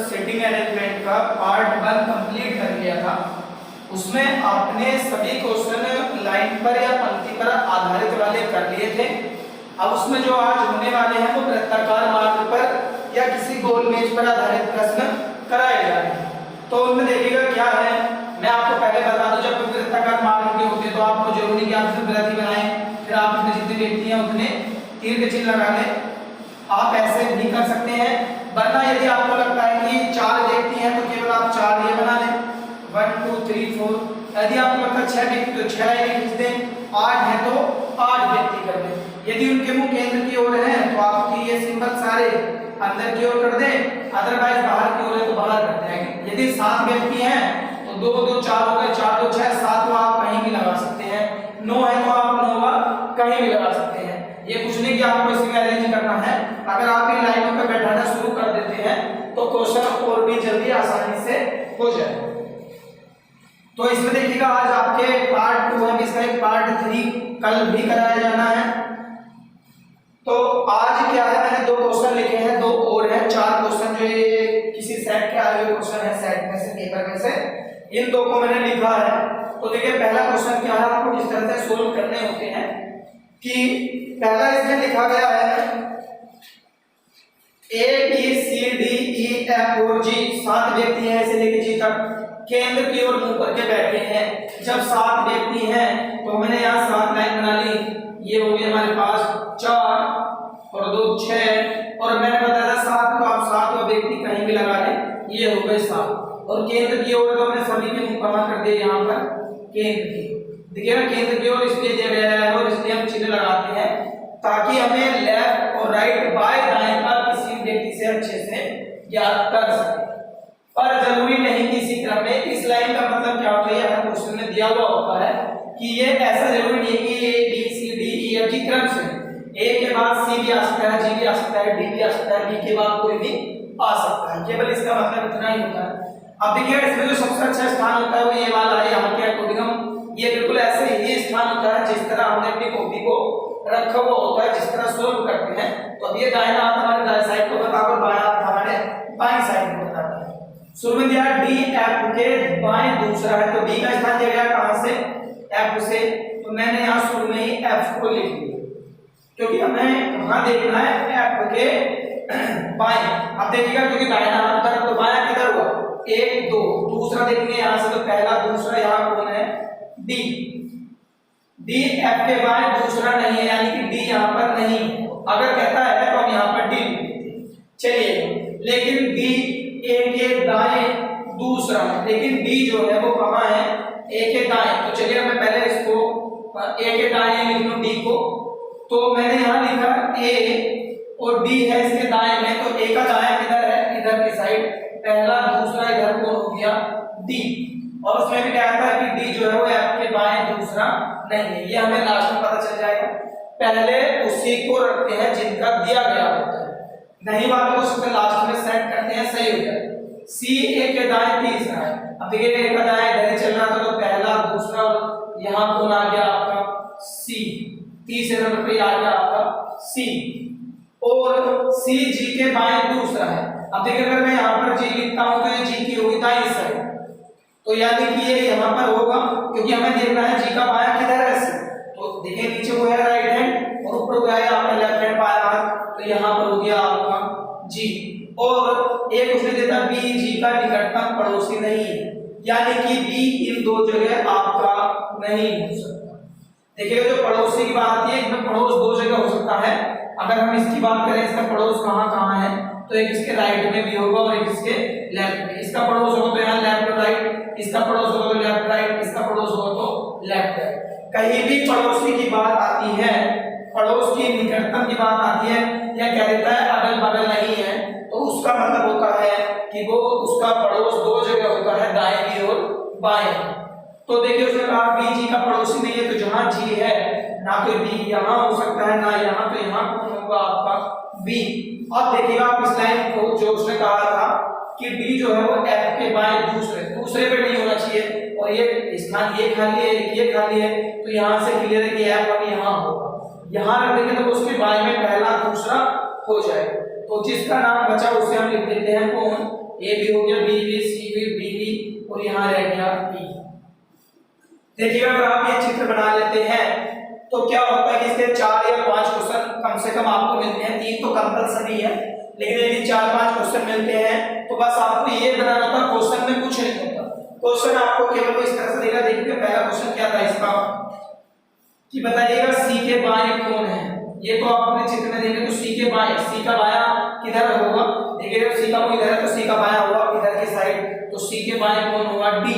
Setting arrangement का part 1 complete कर लिया था। उसमें आपने सभी क्वेश्चन लाइन पर या पंक्ति पर आधारित वाले कर लिए थे। अब उसमें जो आज होने वाले हैं वो वृत्ताकार मार्ग पर या किसी गोल मेज पर आधारित प्रश्न कराए जा रहे हैं। तो उनमें देखिएगा क्या है, मैं आपको पहले बता दूं, जब वृत्ताकार मार्ग के होते तो आपको जरूरी कि आप इसमें वृत्त बनाएं, फिर आप इसमें जितने व्यक्ति हैं उतने तीर के चिन्ह लगा लें। आप ऐसे भी कर सकते हैं, वरना यदि आपको लगता है कि 4 व्यक्ति हैं तो केवल आप 4 ये बना लें, 1 2 3 4। यदि आपको लगता है 6 व्यक्ति तो 6 लाइनें खींच दें, 8 है तो 8 व्यक्ति कर दें। यदि उनके मुंह केंद्र की ओर है तो आपकी ये सिंबल सारे अंदर की ओर कर दें, अदरवाइज बाहर की ओर है तो बाहर कर दें। यदि 7 व्यक्ति हैं तो 2 2 4 हो गए, 4 2 6, 7 आप कहीं भी लगा सकते हैं, 9 है तो आप 9 कहीं भी लगा सकते हैं। ये कुछ नहीं कि आपको इसमें अरेंज करना है। अगर आप इन लाइनों पर बैठाना शुरू कर देते हैं तो क्वेश्चन और भी जल्दी आसानी से हो जाए। तो इसमें देखिएगा आज आपके पार्ट 2 है, इसका एक पार्ट 3 कल भी कराया जाना है। तो आज क्या है, मैंने 2 क्वेश्चन लिखे हैं, 2 और हैं, 4 क्वेश्चन जो ये किसी सेट के आए हुए क्वेश्चन है, सेट में से पेपर में से, इन 2 को मैंने लिखा है। तो देखिए पहला क्वेश्चन क्या है, आपको किस तरह से सोल्व करने होते हैं कि पहला इसमें लिखा गया है A B C D E F और G, 7 व्यक्ति हैं ऐसे लेके G तक, केंद्र की ओर मुंह करके बैठे हैं। जब 7 व्यक्ति हैं तो मैंने यहाँ 7 लाइन बना ली, ये हो गया हमारे पास 4 और 2 6, और मैंने बताया था 7 तो आप 7वां व्यक्ति कहीं भी लगा लें, ये हो गए 7। और केंद्र की ओर तो हमने सभी के मुंह कहाँ कर दिए, यहाँ पर केंद्र की। देखिए ना केंद्र की ओर इसलिए दिया गया है और इसलिए हम चिन्ह लगाते हैं ताकि हमें लेफ्ट और राइट बाएं दाएं का किसी व्यक्ति से अच्छे से याद कर सके। पर जरूरी नहीं कि इसी क्रम में, इस लाइन का मतलब क्या होता है, हर क्वेश्चन में दिया हुआ होता है कि ये ऐसा जरूरी नहीं है कि A B C D E F G क्रम से, A के बाद C भी आ सकता है, G भी आ सकता है, D भी आ सकता है, B के बाद कोई भी आ सकता है, केवल इसका मतलब इतना ही होता है। अब देखिए इसमें जो सबसे अच्छा स्थान होता है वो ये वाला है, यहाँ के अकॉर्डिंग हम ये बिल्कुल ऐसे ही स्थान होता है जिस तरह हमने अपनी कॉपी को रखा हुआ होता है, जिस तरह सोल्व करते हैं। तो अब ये दाहिना हाथ हमारे दाएं साइड को बताता है, बायां हाथ हमारे बाईं साइड को बताता है। शुरू में दिया D F के बाएं दूसरा है, तो D का स्थान दिया गया कहां से, F से, तो मैंने यहाँ शुरू में ही F को लिख दिया क्योंकि हमें कहां देखना है, F के बाएं। अब देखिएगा क्योंकि दाहिना हाथ तरफ, तो बायां किधर हुआ, 1 2, दूसरा देखेंगे यहाँ से, तो पहला दूसरा यहाँ कौन है, D। D F के बाएं दूसरा नहीं है, यानी कि D यहाँ पर नहीं, अगर कहता है तो हम यहाँ पर D लिख देते हैं। चलिए, लेकिन D A के दाएं दूसरा है, लेकिन D जो है वो कहाँ है, A के दाएं। तो चलिए मैं पहले इसको A के दाएं लिख लूं D को, तो मैंने यहाँ लिखा A और D है इसके दाएं में, तो A का दायां किधर है, इधर की साइड, पहला दूसरा इधर कौन हो गया, D। और उसमें भी क्या आता है कि D जो है वो F के बाएं दूसरा नहीं है, ये हमें लास्ट में पता चल जाएगा। पहले उसी को रखते हैं जिनका दिया गया होता है, नहीं वालों को सबसे लास्ट में सेट करते हैं, सही हो जाए। C A के दाएं तीसरा है, अब देखिए A का दाएं इधर चल रहा था, तो पहला दूसरा यहाँ कौन आ गया आपका C, तीसरे नंबर पे आ गया आपका C, और C G के बाएं दूसरा है। अब देखिए अगर मैं यहाँ पर G लिखता हूँ तो ये G की होगी दाईं साइड, तो यानी कि ये यहाँ पर होगा, क्योंकि हमें देखना है G का बायां किधर है, तो देखिए नीचे वो है राइट हैंड और ऊपर गया है आपका लेफ्ट हैंड बायां हाथ, तो यहाँ पर हो गया आपका G। और एक उसने देता B G का निकटतम पड़ोसी नहीं है, यानी कि B इन 2 जगह आपका नहीं हो सकता। देखिएगा जो पड़ोसी की बात आती है, इसमें पड़ोस 2 जगह हो सकता है। अगर हम इसकी बात करें, इसका पड़ोस कहाँ कहाँ है, तो एक इसके राइट में भी होगा और एक इसके लेफ्ट में। इसका पड़ोस होगा तो यहाँ लेफ्ट राइट, इसका पड़ोस होगा तो लेफ्ट राइट, इसका पड़ोस होगा तो लेफ्ट राइट। कहीं भी पड़ोसी की बात आती है, पड़ोस की निकटतम की बात आती है, या कह देता है अगल बगल नहीं है, तो उसका मतलब होता है कि वो उसका पड़ोस 2 जगह होता है, दाएं भी और बाएं। तो देखिए उसने कहा B G का पड़ोसी नहीं है, तो जहां G है ना तो B यहाँ हो सकता है ना यहाँ, तो यहाँ कौन होगा आपका B। अब देखिएगा आप इस लाइन को, जो उसने कहा था कि D जो है वो F के बाएं दूसरे पे नहीं होना चाहिए, और ये स्थान ये खाली है, ये खाली है, तो यहाँ से क्लियर है कि F अब यहाँ होगा, यहाँ रख देंगे तो उसके बाएं में पहला दूसरा हो जाएगा। तो जिसका नाम बचा उसे हम लिख देते हैं कौन, ए भी हो गया, बी भी, सी भी, डी भी, और यहाँ रह गया बी। देखिएगा अगर आप ये चित्र बना लेते हैं तो क्या होता है कि इसके 4 या 5 क्वेश्चन कम से कम आपको मिलते हैं। 3 तो कंपलसरी है, लेकिन यदि 4-5 क्वेश्चन मिलते हैं तो बस आपको ये बनाना होता, क्वेश्चन में कुछ नहीं होता। क्वेश्चन आपको केवल इस तरह से देगा। देखिए पहला क्वेश्चन क्या था इसका कि बताइएगा सी के बाएं कौन है। ये तो आप अपने चित्र में देखेंगे तो सी के बाएं, सी का बायां किधर होगा, देखिए सी का वो इधर है तो सी का बायां होगा इधर की साइड, तो सी के बाएं कौन होगा, डी।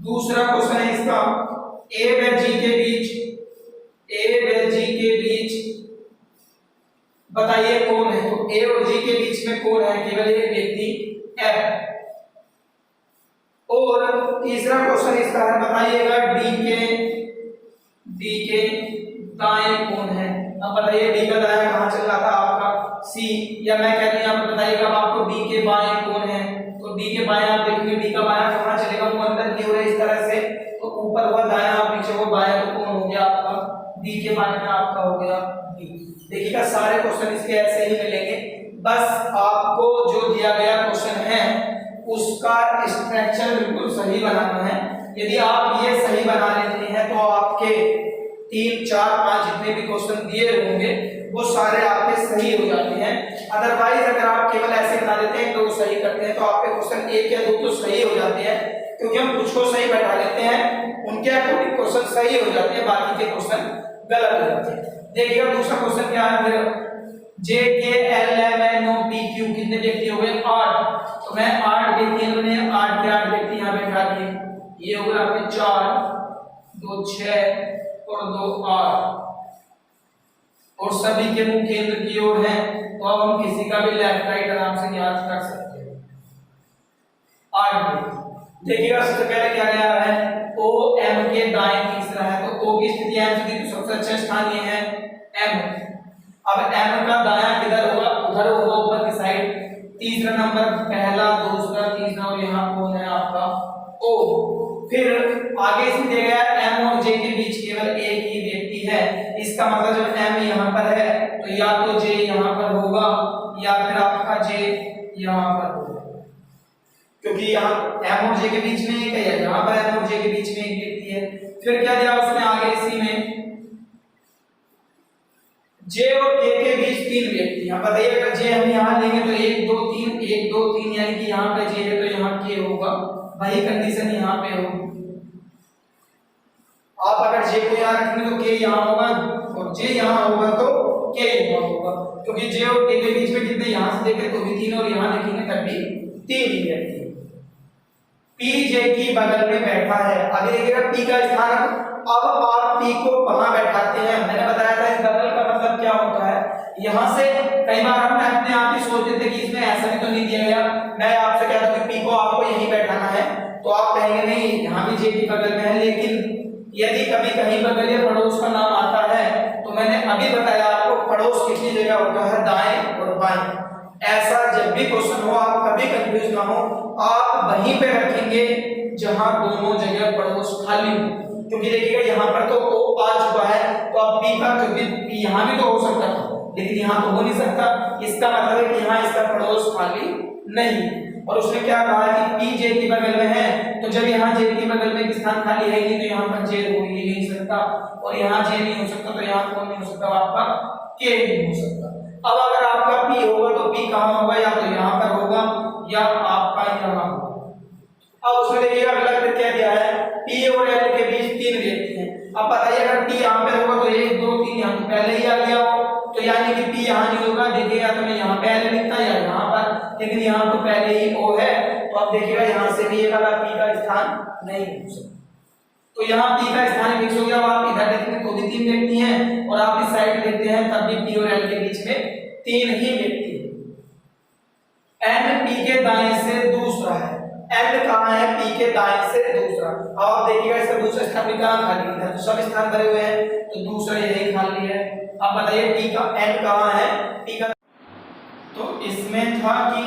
दूसरा क्वेश्चन है इसका ए व जी के बीच, ए व जी के बीच बताइए कौन है। तो ए और जी के बीच में कौन है, केवल एक व्यक्ति एफ। और तीसरा क्वेश्चन इसका है बताइएगा डी के दाएं कौन है। अब बताइए डी का दायां कहां चल रहा था आपका सी, या मैं कहते हैं यहाँ पर बताइएगा आपको डी के बाएं कौन है। तो डी के बाएं आप देखेंगे डी का बायां कहां चलेगा, वो अंदर की ओर इस तरह से, तो ऊपर हुआ दायां, पीछे वो बायां, तो कौन हो गया आपका डी के बाएं में आपका हो गया डी। देखिएगा सारे क्वेश्चन इसके ऐसे ही मिलेंगे, बस आपको जो दिया गया क्वेश्चन है उसका स्ट्रक्चर बिल्कुल सही बनाना है। यदि आप ये सही बना लेते हैं तो आपके 3, 4, 5 जितने भी क्वेश्चन दिए होंगे वो सारे आपके सही हो जाते हैं। अदरवाइज अगर आप केवल ऐसे बना देते हैं, 2 सही करते हैं, तो आपके क्वेश्चन 1 या 2 तो सही हो जाते हैं, क्योंकि हम कुछ को सही बैठा लेते हैं, उनके अकॉर्डिंग क्वेश्चन सही हो जाते हैं, बाकी के क्वेश्चन गलत हो जाते हैं। देखिएगा दूसरा क्वेश्चन क्या है फिर, J K L M N O P Q कितने व्यक्ति हो गए, 8। तो मैं 8 व्यक्ति, मैंने 8 के 8 व्यक्ति यहाँ बैठा दिए, ये हो गए आपके 4, 2 6 और 2 8, और सभी के मुंह केंद्र की ओर है, तो अब हम किसी का भी लेफ्ट राइट आराम से याद कर सकते हैं। 8 व्यक्ति। देखिएगा सबसे पहले क्या गया है, ओ एम के दाएं तीसरा है, तो ओ की स्थिति एम से तो सबसे अच्छा स्थान ये है एम। अब एम का दायां किधर होगा, उधर होगा ऊपर की साइड। तीसरा नंबर पहला, दूसरा, तीसरा, और यहाँ कौन है आपका ओ। फिर आगे इसमें दिया गया एम और जे के बीच केवल एक ही व्यक्ति है, इसका मतलब जब एम यहाँ पर है तो या तो जे यहाँ पर होगा या फिर आपका जे यहाँ पर होगा, क्योंकि यहाँ एम और जे के बीच में एक है, यहाँ पर एम और जे के बीच में एक व्यक्ति है। फिर क्या दिया उसने आगे इसी में, जे और के के बीच 3 व्यक्ति। यहाँ बताइए अगर जे हम यहाँ लेंगे तो 1 2 3, 1 2 3, यानी कि यहाँ पे जे है तो यहाँ के होगा, वही कंडीशन यहाँ पे होगी। आप अगर जे को यहाँ रखेंगे तो के यहाँ होगा, और जे यहाँ होगा तो के यहाँ होगा, क्योंकि जे और के के बीच में कितने, यहाँ से देखें तो भी 3 और यहाँ देखेंगे तब भी 3 ही व्यक्ति। पी जे की बगल में बैठा है। अभी देखिएगा पी का स्थान, अब आप पी को कहां बैठाते हैं, मैंने बताया था इस बगल का मतलब क्या होता है। यहां से कई बार हम अपने आप ही सोचते थे कि इसमें ऐसा भी तो नहीं दिया गया, मैं आपसे कहता हूं कि पी को आपको यहीं बैठाना है, तो आप कहेंगे नहीं यहां भी जे की बगल में है। लेकिन यदि कभी कहीं बगल या पड़ोस का नाम आता है तो मैंने अभी बताया आपको पड़ोस कितनी जगह होता है, दाएं और बाएं। ऐसा जब भी क्वेश्चन हो आप कभी कंफ्यूज ना हो, आप वहीं पे रखेंगे जहां दोनों जगह पड़ोस खाली हो, क्योंकि देखिएगा यहाँ पर तो ओ आ चुका है, तो अब पी का, क्योंकि यहाँ भी तो हो सकता था लेकिन यहाँ तो हो नहीं सकता, इसका मतलब है कि यहाँ इसका पड़ोस खाली नहीं। और उसने क्या कहा कि पी जे की बगल में है, तो जब यहाँ जे की बगल में स्थान खाली है नहीं तो यहाँ पर जे हो ही नहीं सकता, और यहाँ जे नहीं हो सकता तो यहाँ कौन नहीं हो सकता, आपका के नहीं हो सकता। अब अगर आपका पी होगा तो पी कहाँ होगा, या तो यहाँ पर होगा या आपका यहाँ होगा। अब उसमें देखिएगा अगला फिर क्या दिया है, पी और एल के बीच 3 व्यक्ति हैं। अब बताइए अगर पी यहाँ पे होगा तो 1 2 3 यहाँ तो पहले ही आ गया हो, तो यानी कि पी यहाँ नहीं होगा। देखिएगा तो मैं यहाँ पहले लिखता या यहाँ पर, लेकिन यहाँ तो पहले ही ओ है, तो अब देखिएगा यहाँ से भी ये वाला पी का स्थान नहीं हो सकता, तो यहाँ पी का स्थान फिक्स हो गया। आप इधर देखेंगे तो भी 3 व्यक्ति हैं, और आप इस साइड देखते हैं तब भी पी और एल के बीच में 3 ही व्यक्ति। एन पी के दाएं से दूसरा है, एल कहाँ है, पी के दाएं से दूसरा। अब आप देखिएगा इसका दूसरा स्थान भी कहाँ खाली है, तो सब स्थान भरे हुए हैं, तो दूसरा यही खाली है। अब बताइए पी का एन कहाँ है, पी का, तो इसमें था कि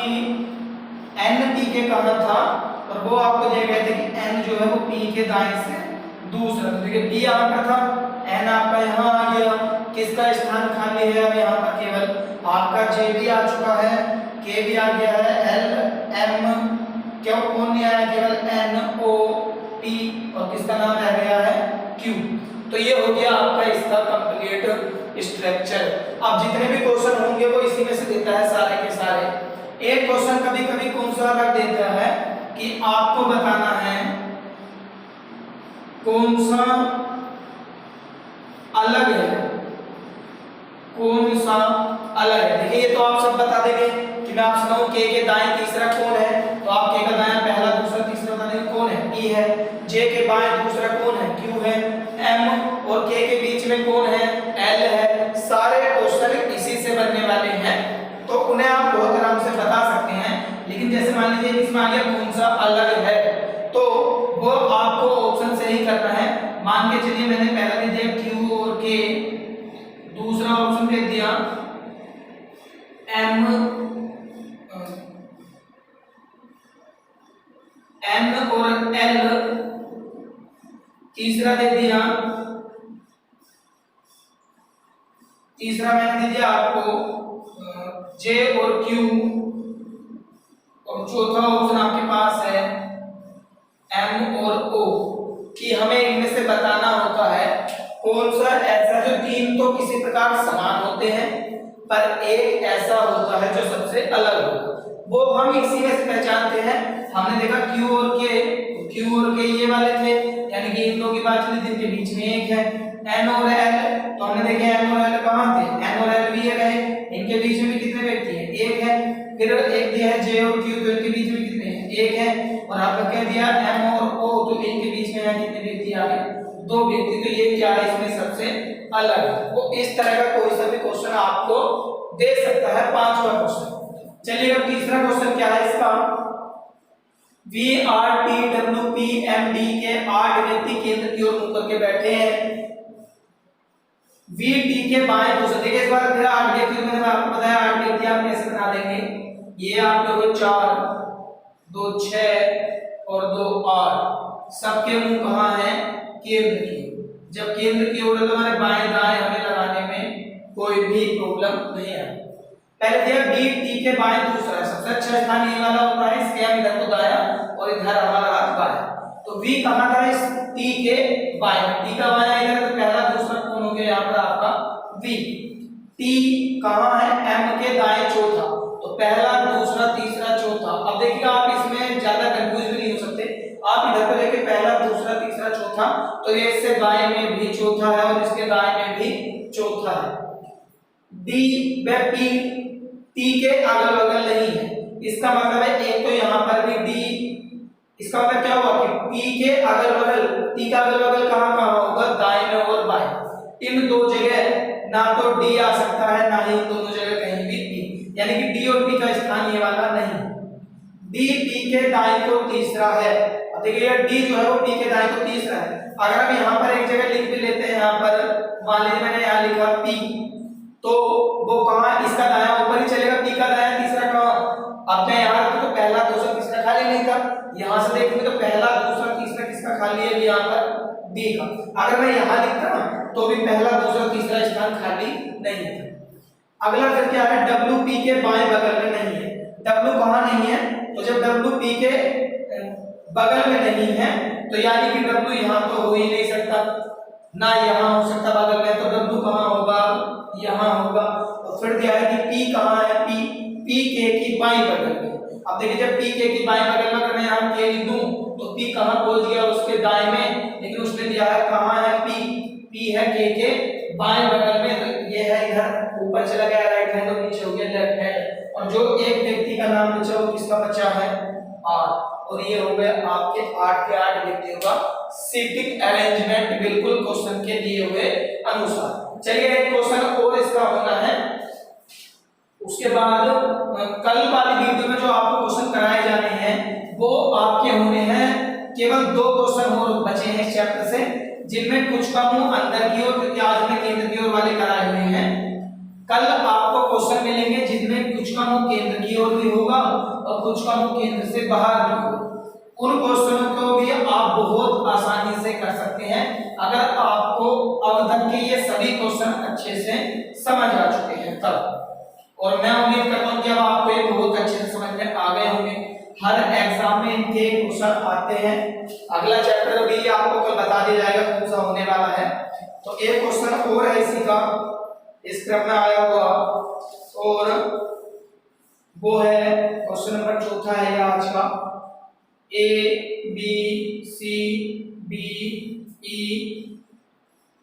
एन पी के कहाँ था, और वो आपको दिए गए थे कि एन जो है वो पी के दाएं से दूसरा। तो देखिए पी यहाँ पर था, एन आपका यहाँ आ गया, किसका स्थान खाली है, अब यहाँ पर केवल आपका जे भी आ चुका है, के भी आ गया है, एल एम क्यों कौन नहीं आया, केवल एन ओ पी और किसका नाम रह गया है क्यू। तो ये हो गया आपका इसका कंप्लीट स्ट्रक्चर। अब जितने भी क्वेश्चन होंगे वो इसी में से देता है सारे के सारे। एक क्वेश्चन कभी कभी कौन सा अलग देता है कि आपको बताना है कौन सा अलग है, कौन सा अलग है। देखिए ये तो आप सब बता देंगे कि मैं आपसे कहूं के दाएं तीसरा कौन है, तो आप के का दाएं पहला दूसरा तीसरा बता देंगे कौन है, ई है। जे के बाएं दूसरा कौन है, क्यू है। एम और के बीच में कौन है, एल है। सारे क्वेश्चन इसी से बनने वाले हैं, तो उन्हें आप बहुत आराम से बता सकते हैं। लेकिन जैसे मान लीजिए इसमें आ गया कौन सा अलग है, तो वो आपको ऑप्शन से ही करना है। मान के चलिए मैंने पहला दे दिया क्यू और के, दूसरा ऑप्शन दे दिया एम एन और एल, तीसरा दे दिया, तीसरा मैंने दे दिया आपको जे और क्यू, और चौथा ऑप्शन आपके पास है एम और ओ, कि हमें इनमें से बताना होता है कौन सा ऐसा, जो तीन तो किसी प्रकार समान होते हैं पर एक ऐसा होता है जो सबसे अलग हो, वो हम इसी में से पहचानते हैं। हमने देखा क्यू और के ये वाले थे, यानी कि इन दो की बात चली जिनके बीच में एक है। एन और एल, तो हमने देखे एन और एल कहां थे, एन और एल भी ये रहे, इनके बीच में भी कितने व्यक्ति हैं, एक है। फिर एक दिया है जे और क्यू, तो इनके बीच में कितने हैं, एक है। और आपने कह दिया एम और ओ, तो इनके बीच में कितने व्यक्ति आ गए, दो व्यक्ति। तो ये क्या है, इसमें सबसे अलग है। वो इस तरह का कोई सा भी क्वेश्चन आपको दे सकता है, पांचवा क्वेश्चन। चलिए अब तीसरा क्वेश्चन क्या है इसका, V R T W P M D K 8 व्यक्ति केंद्र की ओर मुंह करके बैठे हैं। वी टी के बाएं दूसरे, देखिए इस बार फिर 8 व्यक्ति, मैंने आपको बताया 8 व्यक्ति आप कैसे बना देंगे। ये आपके हो 4, 2 6 और 2 8, सबके मुंह कहां है, केंद्र की। जब केंद्र की ओर है तो हमारे बाएं दाएं हमें लगाने में कोई भी प्रॉब्लम नहीं है। पहले दिया बी टी के बाएं दूसरा, सबसे अच्छा स्थान ये वाला होता है, इसके हम इधर को दाया और इधर हमारा हाथ बाया। तो वी कहां था, इस टी के बाएं, टी का बायां इधर, तो पहला दूसरा कौन हो गया यहां पर आपका वी। टी कहां है, एम के दाएं चौथा, तो पहला दूसरा तीसरा चौथा। अब देखिए आप इसमें ज्यादा कंफ्यूज भी नहीं हो सकते, आप इधर को लेके पहला दूसरा तीसरा चौथा, तो ये इससे बाएं में भी चौथा है और इसके दाएं में भी चौथा है। डी व पी टी के अगल बगल नहीं है, इसका मतलब है एक तो यहां पर भी डी, इसका मतलब क्या हुआ कि पी के अगल बगल, टी का अगल बगल कहां कहां होगा, दाएं में और बाएं। इन दो जगह ना तो डी आ सकता है, ना ही इन दोनों जगह कहीं भी पी, यानी कि डी और पी का स्थान ये वाला नहीं। डी पी के दाएं को तीसरा है। अब देखिए यार डी जो है वो पी के दाएं को तीसरा है। अगर हम यहां पर एक जगह लिख भी लेते हैं, यहां पर मान लीजिए मैंने यहां लिखा पी, तो वो कहां, इसका दायां ऊपर ही चलेगा, पी का दायां तीसरा कहां। अब मैं यहां रखूं तो पहला दूसरा तीसरा खाली नहीं था, यहां से देखेंगे तो पहला दूसरा तीसरा किसका खाली है, यहां पर डी का। अगर मैं यहां लिखता ना तो भी पहला दूसरा तीसरा स्थान खाली नहीं था। अगला फिर क्या है, डब्ल्यू पी के बाएं बगल में नहीं है। डब्ल्यू कहां नहीं है, तो जब डब्ल्यू पी के बगल में नहीं है तो यानी कि डब्ल्यू यहां तो हो ही नहीं सकता, ना यहां हो सकता बगल में, तो डब्ल्यू कहां होगा, यहां होगा। और फिर दिया है कि पी कहां है, पी के की बाईं बगल में। अब देखिए जब पी के की बाईं बगल में अगर मैं यहां के लिख दूं तो पी कहां पहुंच गया, उसके दाएं में, लेकिन उसने दिया है कहां है, पी है के बाएं बगल में, तो ये है इधर ऊपर चला गया राइट हैंड और नीचे हो गया लेफ्ट हैंड। और जो एक व्यक्ति का नाम बचा वो किसका बचा है, आर। और ये हो गया आपके 8 के 8 व्यक्तियों का सीटिंग अरेंजमेंट, बिल्कुल क्वेश्चन के दिए हुए अनुसार। चलिए एक क्वेश्चन और इसका होना है, उसके बाद कल वाली वीडियो में जो आपको क्वेश्चन कराए जाने हैं वो आपके होने हैं, केवल 2 क्वेश्चन और बचे हैं इस चैप्टर से, जिनमें कुछ का मुंह अंदर की ओर, क्योंकि आज में केंद्र की ओर वाले कराए हुए हैं। कल आपको क्वेश्चन मिलेंगे जिनमें कुछ का मुंह केंद्र की ओर भी होगा और कुछ का मुंह केंद्र से बाहर भी होगा। उन क्वेश्चनों को भी आप बहुत आसानी से कर सकते हैं अगर आपको अब तक के ये सभी क्वेश्चन अच्छे से समझ आ चुके हैं तब। और मैं उम्मीद करता हूं कि अब आपको ये बहुत अच्छे से समझ में आ गए होंगे। हर एग्जाम में में इनके क्वेश्चन आते हैं। अगला चैप्टर भी आपको कल बता दिया जाएगा कौन सा होने वाला है। तो एक क्वेश्चन और है इसी का इस क्रम में आया हुआ, और वो है क्वेश्चन नंबर चौथा है ये आज का। A B C D E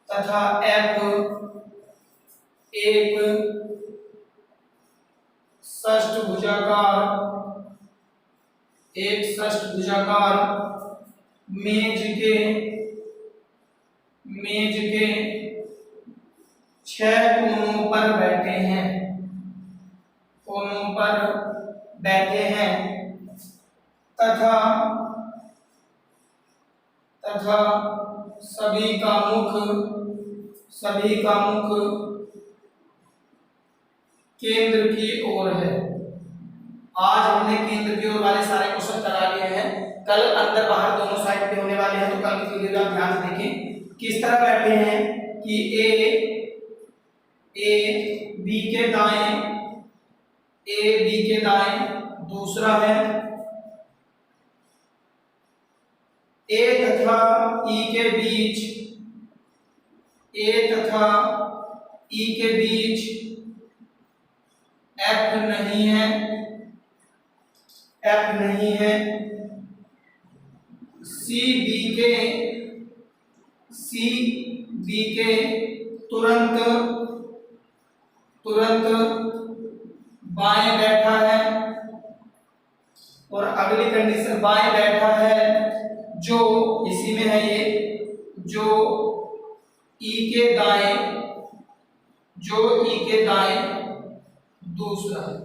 तथा एफ एक षष्ठभुजाकार मेज के 6 कोनों पर बैठे हैं तथा सभी का मुख केंद्र की ओर है। आज हमने केंद्र की ओर वाले सारे क्वेश्चन करा लिए हैं। कल अंदर बाहर दोनों साइड पे होने वाले हैं, तो कल की वीडियो आप ध्यान से देखें किस तरह बैठे हैं कि ए बी के दाएं दूसरा है, ए तथा ई के बीच एफ नहीं है। सी बी के तुरंत बाएं बैठा है, और अगली कंडीशन बाएं बैठा है जो इसी में है ये, जो ई के दाएं दूसरा है।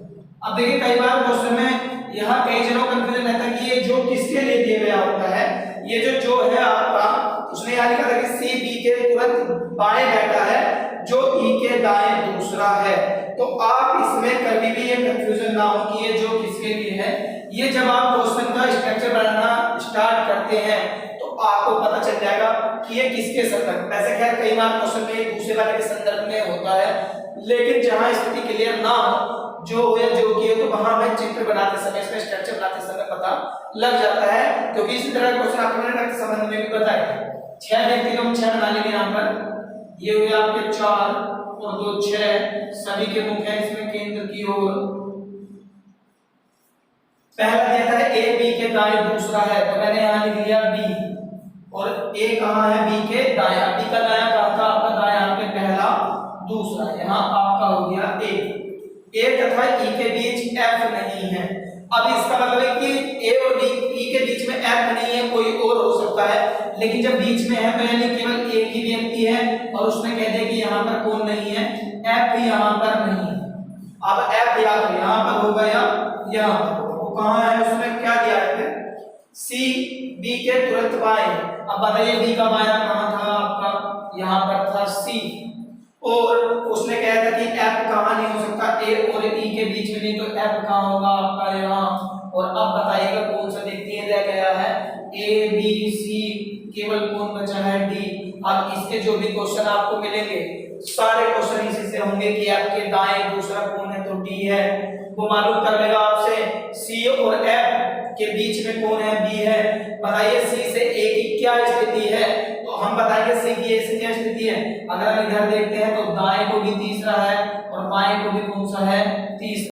अब देखिए कई बार क्वेश्चन में यहाँ कई जगह कंफ्यूजन रहता है कि ये जो किसके लिए दिया गया होता है। ये जो है आपका, उसने यहाँ लिखा था कि सी बी के तुरंत बाएं बैठा है जो ई के दाएं दूसरा है। तो आप इसमें कभी भी ये कंफ्यूजन ना हो कि ये जो किसके लिए है। ये जब आप क्वेश्चन का स्ट्रक्चर बनाना स्टार्ट करते हैं तो आपको पता चल जाएगा कि ये किसके संदर्भ। वैसे खैर कई बार क्वेश्चन में एक दूसरे वाले के संदर्भ में होता है, लेकिन जहां स्थिति क्लियर ना हो जो हो या जो की हो, तो वहां हमें चित्र बनाते समय, इसमें स्ट्रक्चर बनाते समय पता लग जाता है। क्योंकि इसी तरह क्वेश्चन आपको मैंने रक्त संबंध में भी बताया 6 व्यक्ति को हम 6 बना लेंगे। यहाँ पर ये हुए आपके 4 और 2 6, सभी के मुख है इसमें केंद्र की ओर। पहला दिया था ए बी के दाएं दूसरा है, तो मैंने यहाँ लिख लिया बी, और ए कहाँ है बी के दायां। बी का दायां कहाँ था आपका, दायां यहाँ पे पहला दूसरा, यहाँ आपका हो गया ए तथा ई के बीच एफ नहीं है। अब इसका मतलब है कि ए और ई के बीच में एफ नहीं है, कोई और हो सकता है, लेकिन जब बीच में है तो यानी केवल एक ही व्यक्ति है, और उसने कह दिया कि यहाँ पर कौन नहीं है, एफ भी यहाँ पर नहीं है। अब एफ या तो यहाँ पर होगा या यहाँ पर, वो कहाँ है, उसमें क्या दिया है, सी बी के तुरंत बाएं। अब बताइए बी का बायां कहाँ था आपका, यहाँ पर था सी, और उसने कहा था कि एफ कहाँ नहीं हो सकता, ए और ई के बीच में नहीं, तो एफ कहाँ होगा आपका यहाँ। और अब बताइएगा कौन सा देखते हैं रह गया है, ए बी सी, केवल कौन बचा है, डी। अब इसके जो भी क्वेश्चन आपको मिलेंगे सारे क्वेश्चन इसी से होंगे कि आपके दाएं दूसरा कौन है, तो डी है, वो मालूम कर लेगा आपसे। सी और एफ के बीच में कौन है, बी है। बताइए सी से ए की क्या स्थिति है, तो हम बताएंगे सी की ऐसी क्या स्थिति है। अगर हम इधर देखते हैं तो दाएं को भी तीसरा है और बाएं को भी कौन सा है, तीसरा।